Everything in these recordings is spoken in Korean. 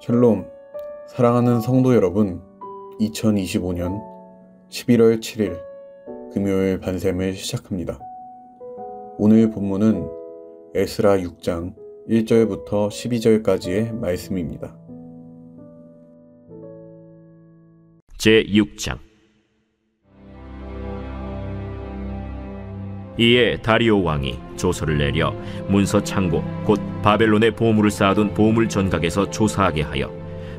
샬롬, 사랑하는 성도 여러분, 2025년 11월 7일 금요일 반샘을 시작합니다. 오늘 본문은 에스라 6장 1절부터 12절까지의 말씀입니다. 제6장. 이에 다리오 왕이 조서를 내려 문서 창고 곧 바벨론에 보물을 쌓아둔 보물 전각에서 조사하게 하여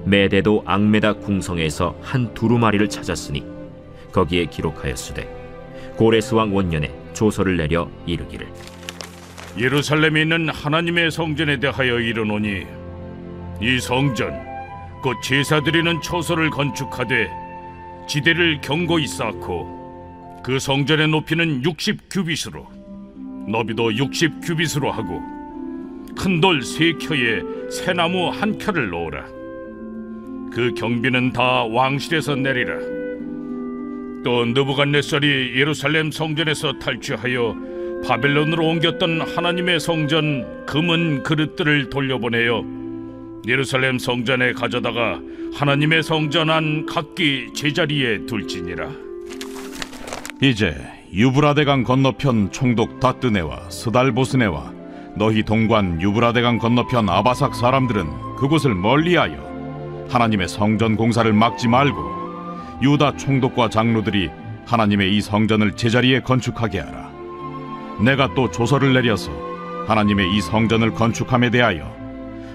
메데도 앙메다 궁성에서 한 두루마리를 찾았으니 거기에 기록하였으되 고레스 왕 원년에 조서를 내려 이르기를 예루살렘에 있는 하나님의 성전에 대하여 이르노니 이 성전 곧 제사드리는 처소를 건축하되 지대를 견고히 쌓고 그 성전의 높이는 60규빗으로 너비도 60규빗으로 하고 큰 돌 3켜에 새나무 1켜를 놓으라. 그 경비는 다 왕실에서 내리라. 또 느부갓네살이 예루살렘 성전에서 탈취하여 바벨론으로 옮겼던 하나님의 성전 금은 그릇들을 돌려보내어 예루살렘 성전에 가져다가 하나님의 성전 안 각기 제자리에 둘지니라. 이제 유브라데강 건너편 총독 다뜨네와 스달보스네와 너희 동관 유브라데강 건너편 아바삭 사람들은 그곳을 멀리하여 하나님의 성전 공사를 막지 말고 유다 총독과 장로들이 하나님의 이 성전을 제자리에 건축하게 하라. 내가 또 조서를 내려서 하나님의 이 성전을 건축함에 대하여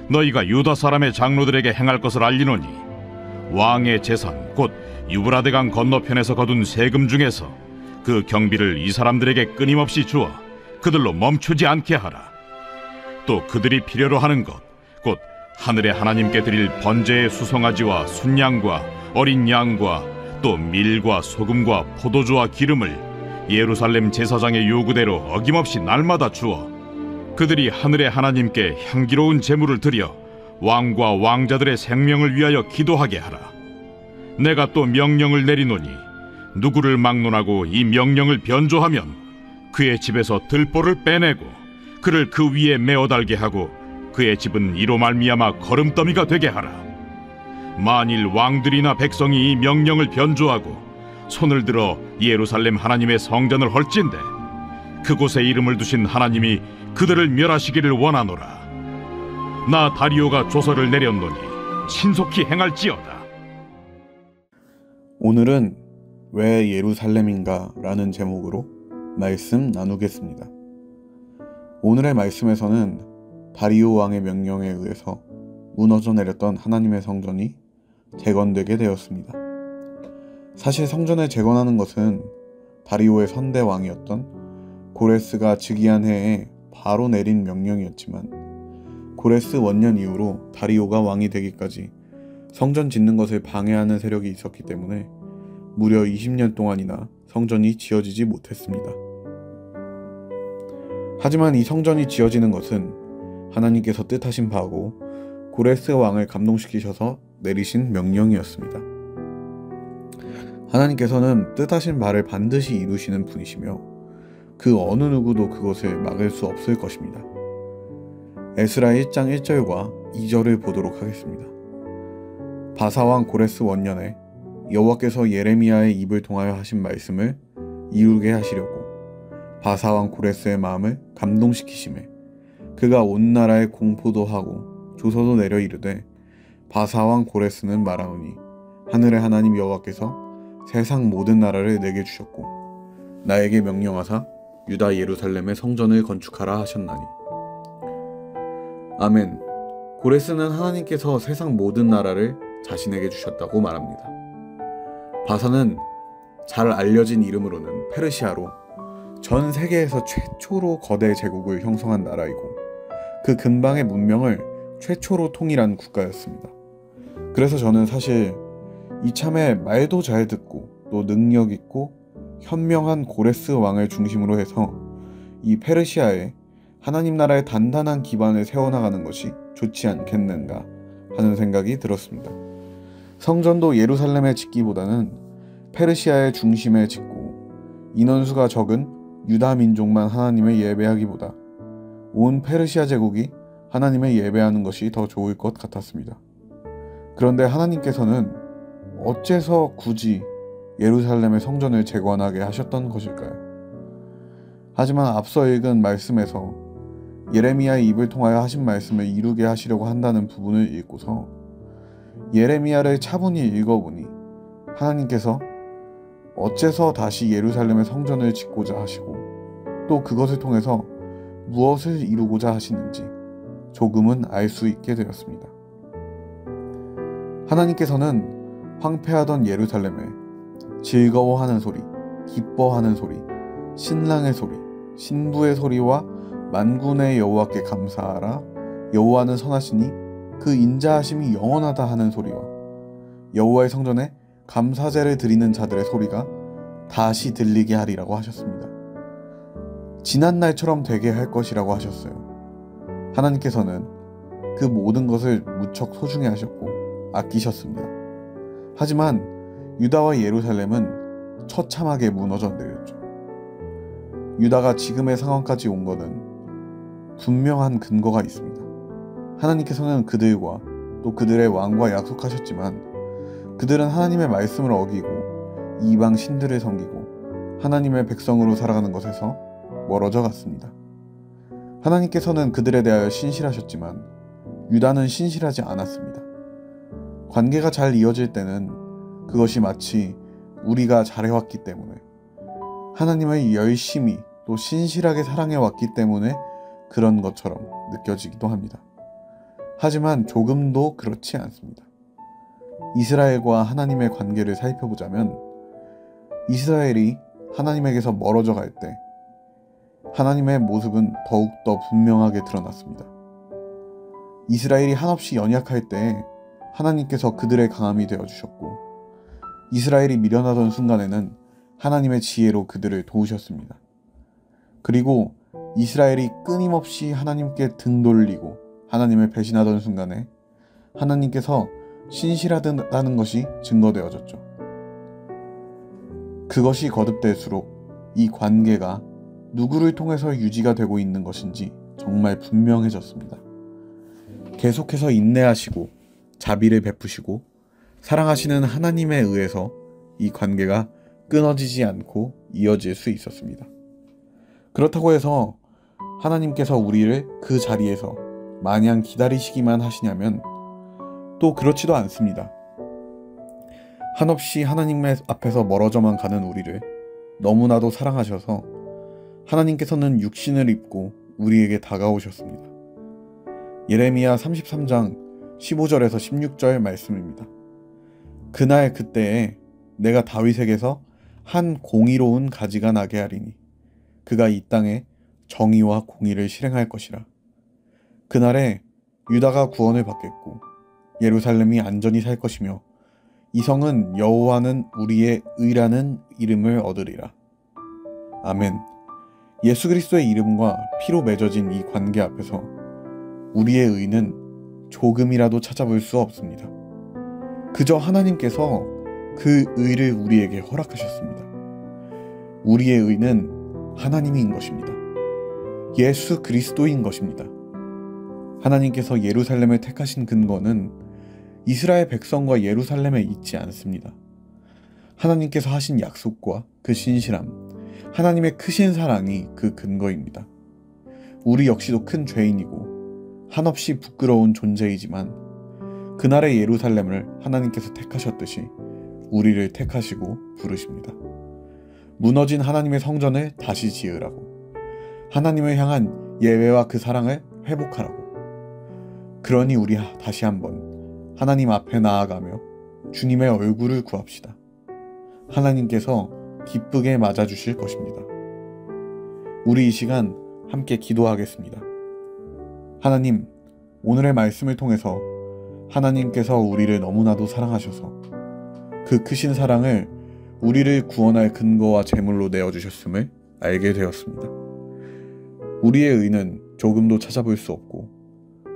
너희가 유다 사람의 장로들에게 행할 것을 알리노니 왕의 재산 곧 유브라데강 건너편에서 거둔 세금 중에서 그 경비를 이 사람들에게 끊임없이 주어 그들로 멈추지 않게 하라. 또 그들이 필요로 하는 것 곧 하늘의 하나님께 드릴 번제의 수송아지와 순양과 어린 양과 또 밀과 소금과 포도주와 기름을 예루살렘 제사장의 요구대로 어김없이 날마다 주어 그들이 하늘의 하나님께 향기로운 제물을 드려 왕과 왕자들의 생명을 위하여 기도하게 하라. 내가 또 명령을 내리노니 누구를 막론하고 이 명령을 변조하면 그의 집에서 들보를 빼내고 그를 그 위에 메어 달게 하고 그의 집은 이로 말미암아 거름더미가 되게 하라. 만일 왕들이나 백성이 이 명령을 변조하고 손을 들어 예루살렘 하나님의 성전을 헐진대 그곳에 이름을 두신 하나님이 그들을 멸하시기를 원하노라. 나 다리오가 조서를 내렸노니 신속히 행할지어다. 오늘은 왜 예루살렘인가? 라는 제목으로 말씀 나누겠습니다. 오늘의 말씀에서는 다리오 왕의 명령에 의해서 무너져 내렸던 하나님의 성전이 재건되게 되었습니다. 사실 성전을 재건하는 것은 다리오의 선대 왕이었던 고레스가 즉위한 해에 바로 내린 명령이었지만 고레스 원년 이후로 다리오가 왕이 되기까지 성전 짓는 것을 방해하는 세력이 있었기 때문에 무려 20년 동안이나 성전이 지어지지 못했습니다. 하지만 이 성전이 지어지는 것은 하나님께서 뜻하신 바고 고레스 왕을 감동시키셔서 내리신 명령이었습니다. 하나님께서는 뜻하신 바를 반드시 이루시는 분이시며 그 어느 누구도 그것을 막을 수 없을 것입니다. 에스라 1장 1절과 2절을 보도록 하겠습니다. 바사왕 고레스 원년에 여호와께서 예레미야의 입을 통하여 하신 말씀을 이루게 하시려고 바사왕 고레스의 마음을 감동시키시매 그가 온 나라에 공포도 하고 조서도 내려 이르되 바사왕 고레스는 말하노니 하늘의 하나님 여호와께서 세상 모든 나라를 내게 주셨고 나에게 명령하사 유다 예루살렘의 성전을 건축하라 하셨나니. 아멘. 고레스는 하나님께서 세상 모든 나라를 자신에게 주셨다고 말합니다. 바사는 잘 알려진 이름으로는 페르시아로 전 세계에서 최초로 거대 제국을 형성한 나라이고 그 근방의 문명을 최초로 통일한 국가였습니다. 그래서 저는 사실 이참에 말도 잘 듣고 또 능력 있고 현명한 고레스 왕을 중심으로 해서 이 페르시아에 하나님 나라의 단단한 기반을 세워나가는 것이 좋지 않겠는가 하는 생각이 들었습니다. 성전도 예루살렘에 짓기보다는 페르시아의 중심에 짓고 인원수가 적은 유다 민족만 하나님을 예배하기보다 온 페르시아 제국이 하나님을 예배하는 것이 더 좋을 것 같았습니다. 그런데 하나님께서는 어째서 굳이 예루살렘의 성전을 재건하게 하셨던 것일까요? 하지만 앞서 읽은 말씀에서 예레미야의 입을 통하여 하신 말씀을 이루게 하시려고 한다는 부분을 읽고서 예레미야를 차분히 읽어보니 하나님께서 어째서 다시 예루살렘의 성전을 짓고자 하시고 또 그것을 통해서 무엇을 이루고자 하시는지 조금은 알 수 있게 되었습니다. 하나님께서는 황폐하던 예루살렘에 즐거워하는 소리, 기뻐하는 소리, 신랑의 소리, 신부의 소리와 만군의 여호와께 감사하라, 여호와는 선하시니 그 인자하심이 영원하다 하는 소리와 여호와의 성전에 감사제를 드리는 자들의 소리가 다시 들리게 하리라고 하셨습니다. 지난 날처럼 되게 할 것이라고 하셨어요. 하나님께서는 그 모든 것을 무척 소중히 하셨고 아끼셨습니다. 하지만 유다와 예루살렘은 처참하게 무너져 내렸죠. 유다가 지금의 상황까지 온 것은 분명한 근거가 있습니다. 하나님께서는 그들과 또 그들의 왕과 약속하셨지만 그들은 하나님의 말씀을 어기고 이방 신들을 섬기고 하나님의 백성으로 살아가는 것에서 멀어져 갔습니다. 하나님께서는 그들에 대하여 신실하셨지만 유다는 신실하지 않았습니다. 관계가 잘 이어질 때는 그것이 마치 우리가 잘해왔기 때문에 하나님을 열심히 또 신실하게 사랑해왔기 때문에 그런 것처럼 느껴지기도 합니다. 하지만 조금도 그렇지 않습니다. 이스라엘과 하나님의 관계를 살펴보자면 이스라엘이 하나님에게서 멀어져 갈 때 하나님의 모습은 더욱더 분명하게 드러났습니다. 이스라엘이 한없이 연약할 때 하나님께서 그들의 강함이 되어주셨고 이스라엘이 미련하던 순간에는 하나님의 지혜로 그들을 도우셨습니다. 그리고 이스라엘이 끊임없이 하나님께 등 돌리고 하나님을 배신하던 순간에 하나님께서 신실하다는 것이 증거되어졌죠. 그것이 거듭될수록 이 관계가 누구를 통해서 유지가 되고 있는 것인지 정말 분명해졌습니다. 계속해서 인내하시고 자비를 베푸시고 사랑하시는 하나님에 의해서 이 관계가 끊어지지 않고 이어질 수 있었습니다. 그렇다고 해서 하나님께서 우리를 그 자리에서 마냥 기다리시기만 하시냐면 또 그렇지도 않습니다. 한없이 하나님 앞에서 멀어져만 가는 우리를 너무나도 사랑하셔서 하나님께서는 육신을 입고 우리에게 다가오셨습니다. 예레미야 33장 15절에서 16절 말씀입니다. 그날 그때에 내가 다윗에게서 한 공의로운 가지가 나게 하리니 그가 이 땅에 정의와 공의를 실행할 것이라. 그날에 유다가 구원을 받겠고 예루살렘이 안전히 살 것이며 이 성은 여호와는 우리의 의라는 이름을 얻으리라. 아멘. 예수 그리스도의 이름과 피로 맺어진 이 관계 앞에서 우리의 의는 조금이라도 찾아볼 수 없습니다. 그저 하나님께서 그 의를 우리에게 허락하셨습니다. 우리의 의는 하나님인 것입니다. 예수 그리스도인 것입니다. 하나님께서 예루살렘을 택하신 근거는 이스라엘 백성과 예루살렘에 있지 않습니다. 하나님께서 하신 약속과 그 신실함, 하나님의 크신 사랑이 그 근거입니다. 우리 역시도 큰 죄인이고 한없이 부끄러운 존재이지만 그날의 예루살렘을 하나님께서 택하셨듯이 우리를 택하시고 부르십니다. 무너진 하나님의 성전을 다시 지으라고, 하나님을 향한 예배와 그 사랑을 회복하라고. 그러니 우리 다시 한번 하나님 앞에 나아가며 주님의 얼굴을 구합시다. 하나님께서 기쁘게 맞아주실 것입니다. 우리 이 시간 함께 기도하겠습니다. 하나님, 오늘의 말씀을 통해서 하나님께서 우리를 너무나도 사랑하셔서 그 크신 사랑을 우리를 구원할 근거와 제물로 내어주셨음을 알게 되었습니다. 우리의 의는 조금도 찾아볼 수 없고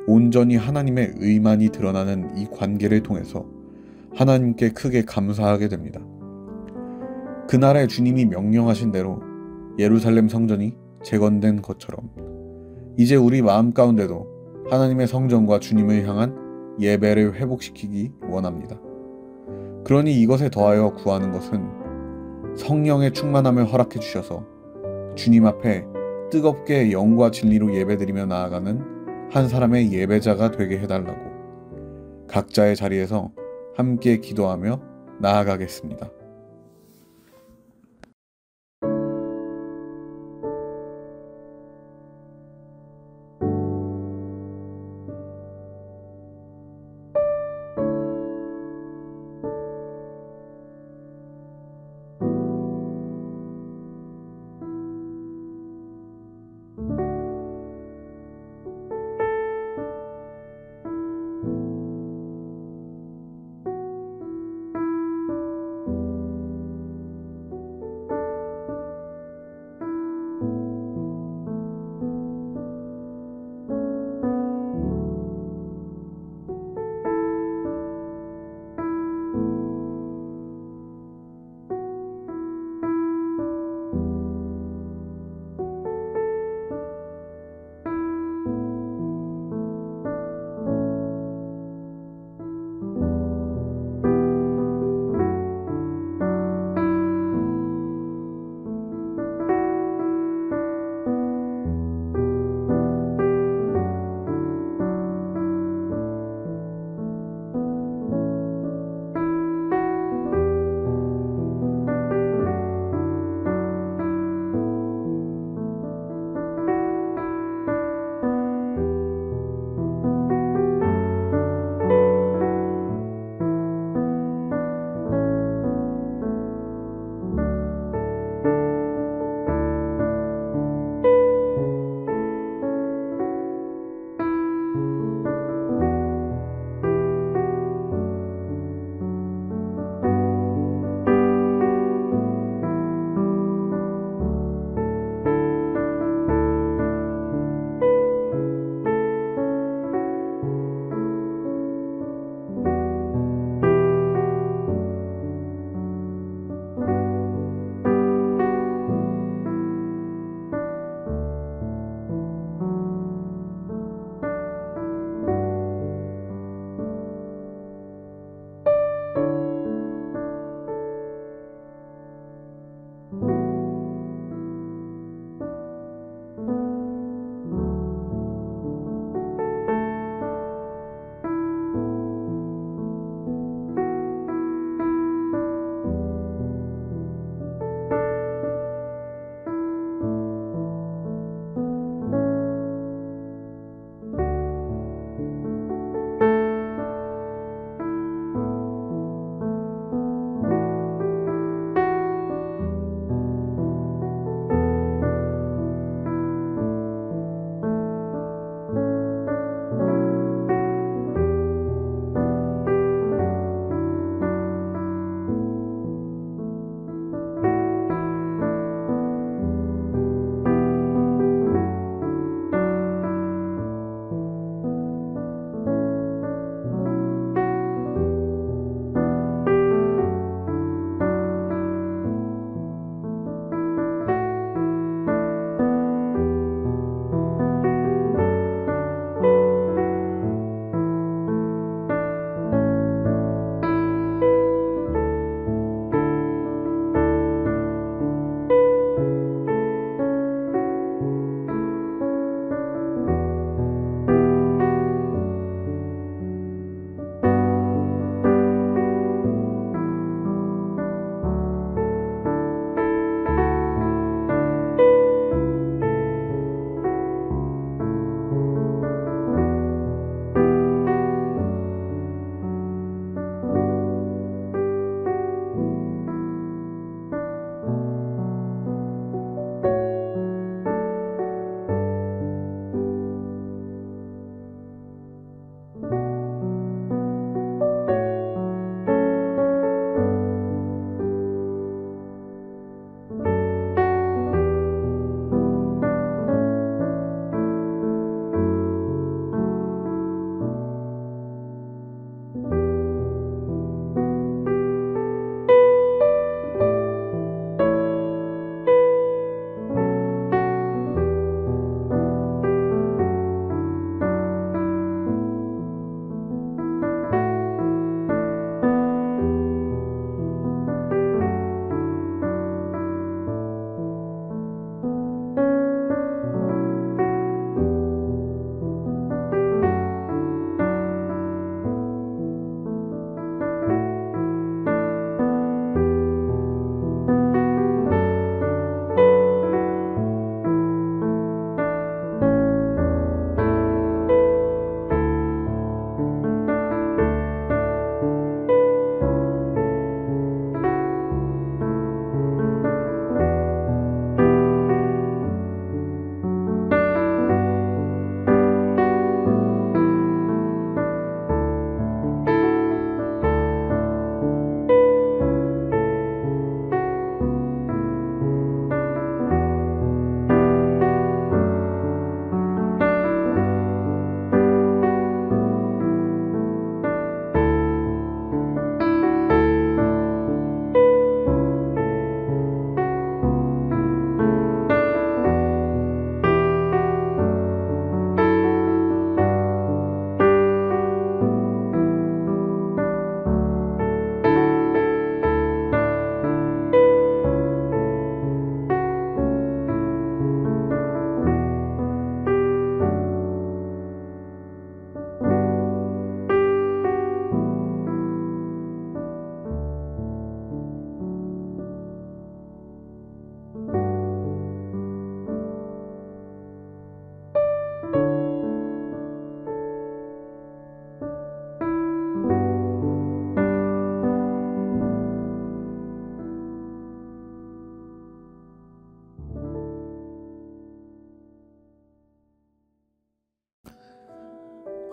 온전히 하나님의 의만이 드러나는 이 관계를 통해서 하나님께 크게 감사하게 됩니다. 그날에 주님이 명령하신 대로 예루살렘 성전이 재건된 것처럼 이제 우리 마음 가운데도 하나님의 성전과 주님을 향한 예배를 회복시키기 원합니다. 그러니 이것에 더하여 구하는 것은 성령의 충만함을 허락해 주셔서 주님 앞에 뜨겁게 영과 진리로 예배드리며 나아가는 한 사람의 예배자가 되게 해달라고 각자의 자리에서 함께 기도하며 나아가겠습니다.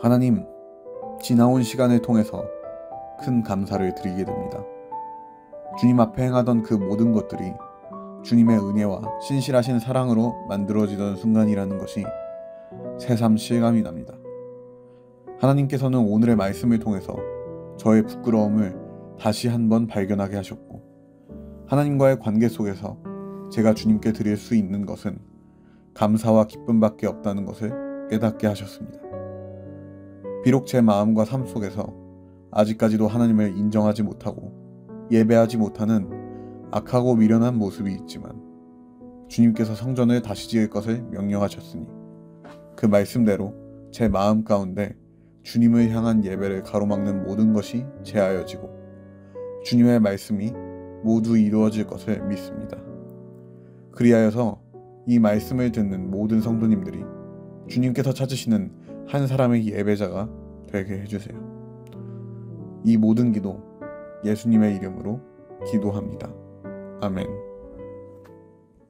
하나님, 지나온 시간을 통해서 큰 감사를 드리게 됩니다. 주님 앞에 행하던 그 모든 것들이 주님의 은혜와 신실하신 사랑으로 만들어지던 순간이라는 것이 새삼 실감이 납니다. 하나님께서는 오늘의 말씀을 통해서 저의 부끄러움을 다시 한번 발견하게 하셨고, 하나님과의 관계 속에서 제가 주님께 드릴 수 있는 것은 감사와 기쁨밖에 없다는 것을 깨닫게 하셨습니다. 비록 제 마음과 삶 속에서 아직까지도 하나님을 인정하지 못하고 예배하지 못하는 악하고 미련한 모습이 있지만, 주님께서 성전을 다시 지을 것을 명령하셨으니 그 말씀대로 제 마음 가운데 주님을 향한 예배를 가로막는 모든 것이 제하여지고 주님의 말씀이 모두 이루어질 것을 믿습니다. 그리하여서 이 말씀을 듣는 모든 성도님들이 주님께서 찾으시는 한 사람의 예배자가 되게 해주세요. 이 모든 기도 예수님의 이름으로 기도합니다. 아멘.